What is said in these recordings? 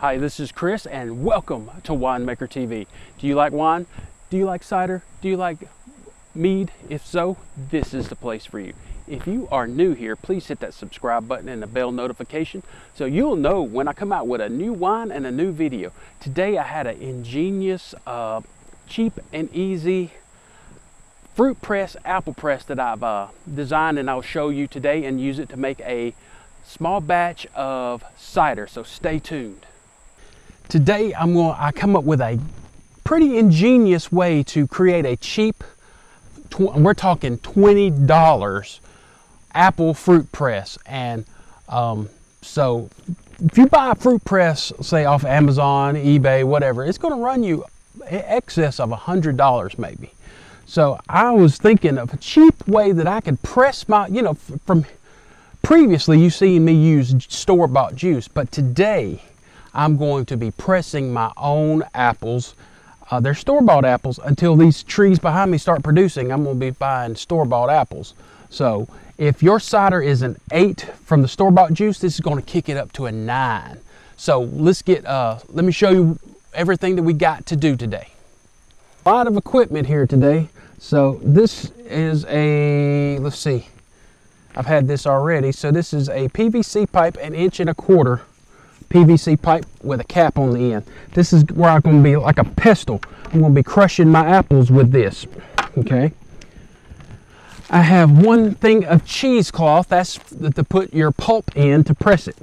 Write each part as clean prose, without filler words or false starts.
Hi, this is Chris and welcome to Winemaker TV. Do you like wine? Do you like cider? Do you like mead? If so, this is the place for you. If you are new here, please hit that subscribe button and the bell notification so you'll know when I come out with a new wine and a new video. Today I had an ingenious, cheap and easy fruit press, apple press that I've designed, and I'll show you today and use it to make a small batch of cider, so stay tuned. Today I come up with a pretty ingenious way to create a cheap, we're talking $20 apple fruit press. And so if you buy a fruit press, say off Amazon, eBay, whatever, it's going to run you in excess of $100 maybe. So I was thinking of a cheap way that I could press my, from previously you've seen me use store-bought juice, but today I'm going to be pressing my own apples. They're store-bought apples. Until these trees behind me start producing, I'm going to be buying store-bought apples. So if your cider is an 8 from the store-bought juice, this is going to kick it up to a 9. So let's get, let me show you everything that we got to do today. A lot of equipment here today. So this is a, let's see, I've had this already. So this is a PVC pipe, 1.25 inch PVC pipe with a cap on the end. This is where I'm going to be like a pestle. I'm going to be crushing my apples with this. Okay. I have 1 thing of cheesecloth. That's to put your pulp in to press it.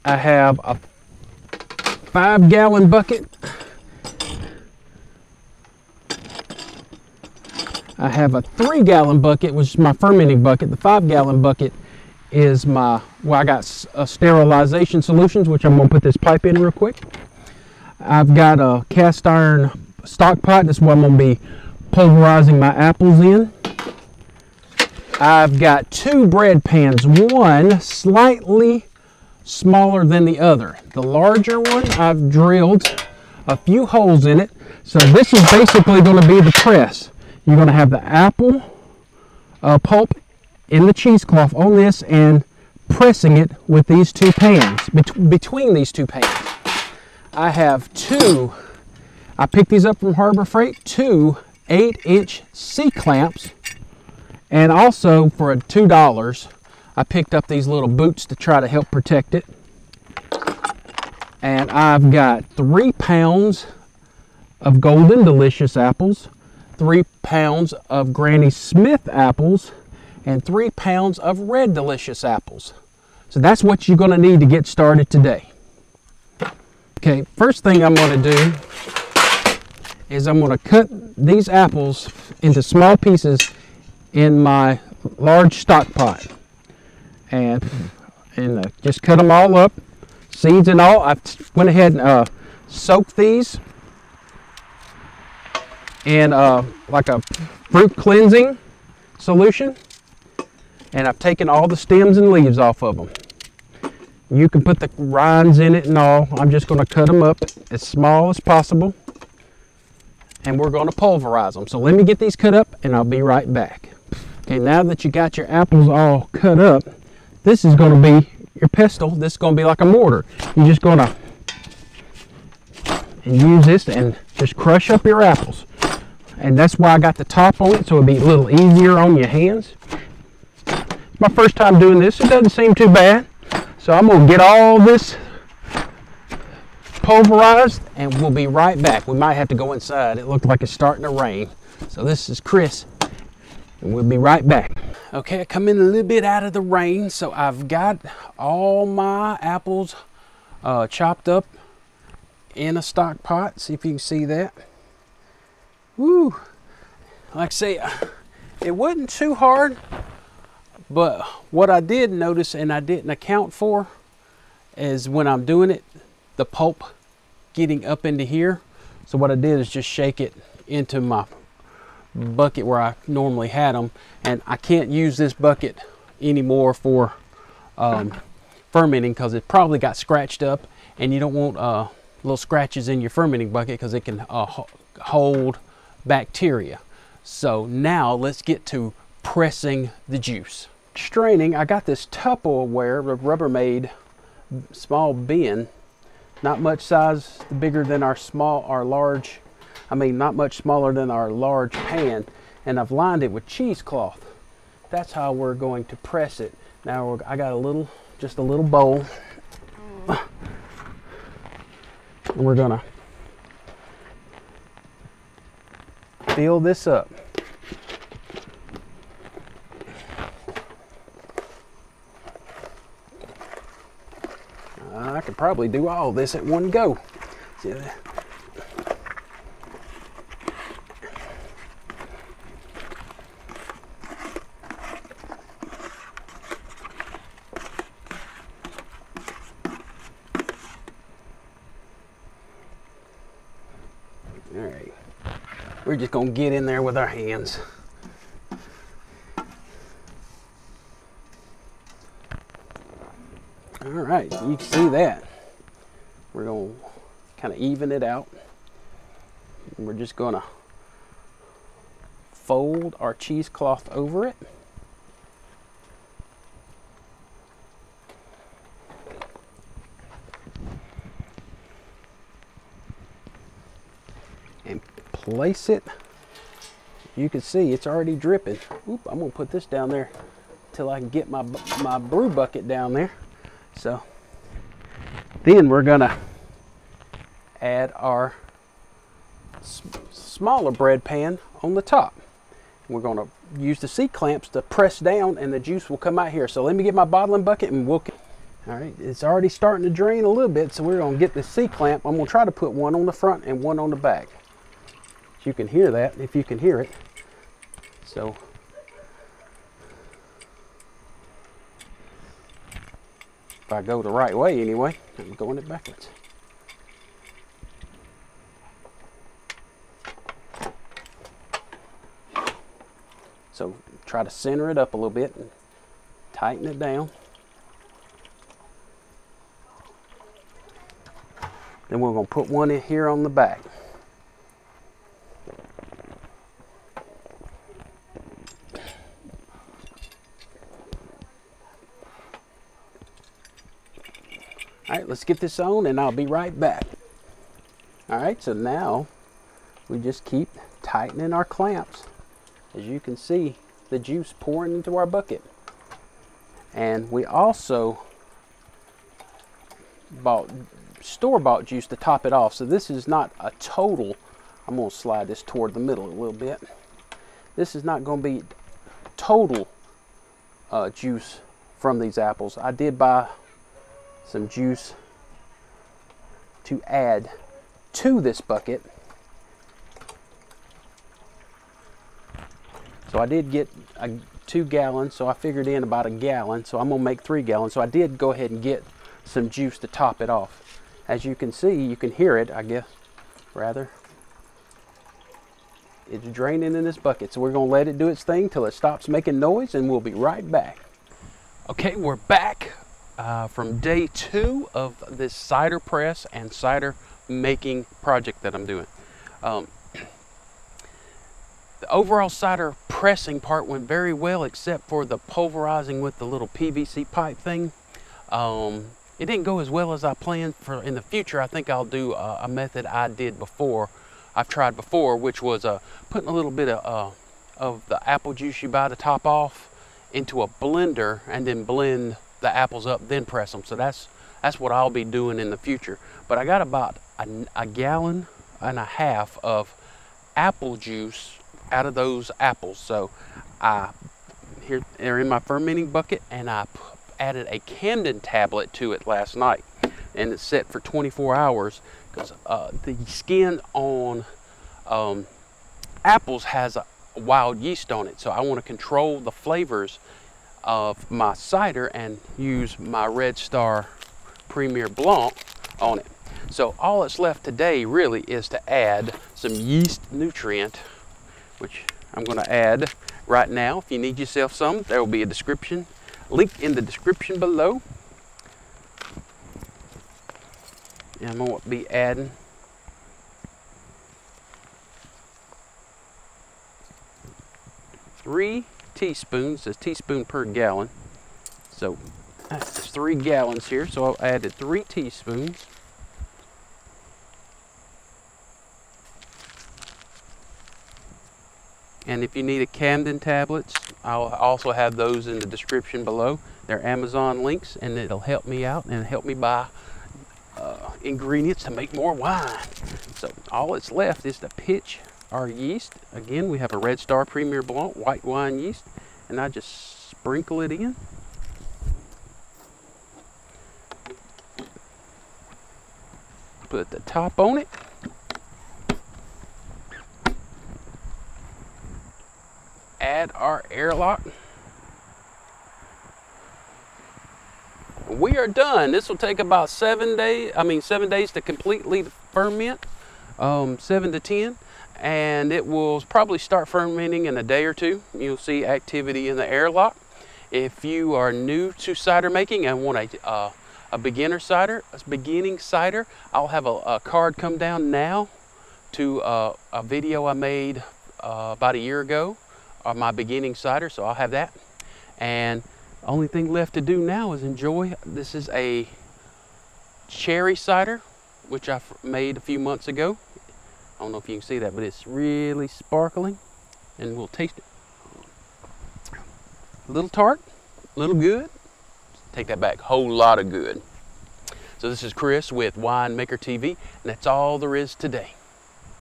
I have a 5-gallon bucket. I have a 3-gallon bucket, which is my fermenting bucket. The 5-gallon bucket is my, well, I got sterilization solutions, which I'm going to put this pipe in real quick. I've got a cast iron stock pot. That's what I'm going to be pulverizing my apples in. I've got 2 bread pans, one slightly smaller than the other. The larger one, I've drilled a few holes in it. So this is basically going to be the press. You're going to have the apple pulp in the cheesecloth on this and pressing it with these 2 pans, between these 2 pans. I have 2, I picked these up from Harbor Freight, 2 8-inch C-clamps, and also for $2 I picked up these little boots to try to help protect it. And I've got 3 pounds of Golden Delicious apples, 3 pounds of Granny Smith apples, and 3 pounds of Red Delicious apples. So that's what you're going to need to get started today. Okay, first thing I'm going to do is I'm going to cut these apples into small pieces in my large stock pot. And just cut them all up, seeds and all. I went ahead and soaked these in like a fruit cleansing solution. And I've taken all the stems and leaves off of them. You can put the rinds in it and all. I'm just going to cut them up as small as possible. And we're going to pulverize them. So let me get these cut up and I'll be right back. Okay, now that you got your apples all cut up, this is going to be your pestle. This is going to be like a mortar. You're just going to use this and just crush up your apples. And that's why I got the top on it, so it'll be a little easier on your hands. My first time doing this, it doesn't seem too bad. So I'm going to get all this pulverized and we'll be right back. We might have to go inside. It looked like it's starting to rain. So this is Chris and we'll be right back. Okay, I come in a little bit out of the rain. So I've got all my apples chopped up in a stock pot. See if you can see that. Woo! Like I say, it wasn't too hard. But what I did notice and I didn't account for is when I'm doing it, the pulp getting up into here. So what I did is just shake it into my bucket where I normally had them. And I can't use this bucket anymore for fermenting because it probably got scratched up. And you don't want little scratches in your fermenting bucket because it can hold bacteria. So now let's get to pressing the juice. Straining, I got this Tupperware, the Rubbermaid small bin not much size bigger than our large, not much smaller than our large pan, and I've lined it with cheesecloth. That's how we're going to press it. Now I got just a little bowl, and we're gonna fill this up. I could probably do all this at one go. See that? All right, we're just gonna get in there with our hands. All right, you can see that. We're going to kind of even it out. And we're just going to fold our cheesecloth over it. And place it. You can see it's already dripping. Oop, I'm going to put this down there till I can get my brew bucket down there. So then we're gonna add our smaller bread pan on the top. We're gonna use the C-clamps to press down and the juice will come out here. So let me get my bottling bucket and all right, it's already starting to drain a little bit, so we're gonna get the C-clamp. I'm gonna try to put one on the front and one on the back. You can hear that, if you can hear it. So if I go the right way anyway, I'm going it backwards. So try to center it up a little bit and tighten it down. Then we're going to put one in here on the back. All right, let's get this on and I'll be right back. All right, so now we just keep tightening our clamps. As you can see, the juice pouring into our bucket. And we also bought store-bought juice to top it off. So this is not a total, I'm gonna slide this toward the middle a little bit. This is not gonna be total juice from these apples. I did buy some juice to add to this bucket. So I did get 2 gallons, so I figured in about a gallon, so I'm gonna make 3 gallons. So I did go ahead and get some juice to top it off. As you can see, you can hear it, I guess, rather. It's draining in this bucket, so we're gonna let it do its thing till it stops making noise and we'll be right back. Okay, we're back from day 2 of this cider press and cider making project that I'm doing. The overall cider pressing part went very well, except for the pulverizing with the little PVC pipe thing. It didn't go as well as I planned. For in the future, I think I'll do a method I've tried before, which was putting a little bit of the apple juice you buy to top off into a blender and then blend the apples up, then press them. So that's what I'll be doing in the future. But I got about a gallon and a half of apple juice out of those apples. So here they're in my fermenting bucket, and I added a Camden tablet to it last night, and it's set for 24 hours because the skin on apples has a wild yeast on it. So I want to control the flavors of my cider and use my Red Star Premier Blanc on it. So all that's left today really is to add some Yeast Nutrient, which I'm going to add right now. If you need yourself some, there will be a description link in the description below. And I'm going to be adding three teaspoons, a teaspoon per gallon. So that's 3 gallons here, so I added 3 teaspoons. And if you need a Camden tablets, I'll also have those in the description below. They're Amazon links, and it'll help me out and help me buy ingredients to make more wine. So all that's left is to pitch our yeast. Again, we have a Red Star Premier Blanc white wine yeast, and I just sprinkle it in. Put the top on it. Add our airlock. We are done. This will take about 7 days. 7 days to completely ferment, 7 to 10, and it will probably start fermenting in a day or two. You'll see activity in the airlock. If you are new to cider making and want a beginning cider, I'll have a card come down now to a video I made about a year ago of my beginning cider, so I'll have that. And only thing left to do now is enjoy. This is a cherry cider, which I made a few months ago. I don't know if you can see that, but it's really sparkling, and we'll taste it. A little tart, a little good. Take that back, whole lot of good. So this is Chris with Winemaker TV, and that's all there is today.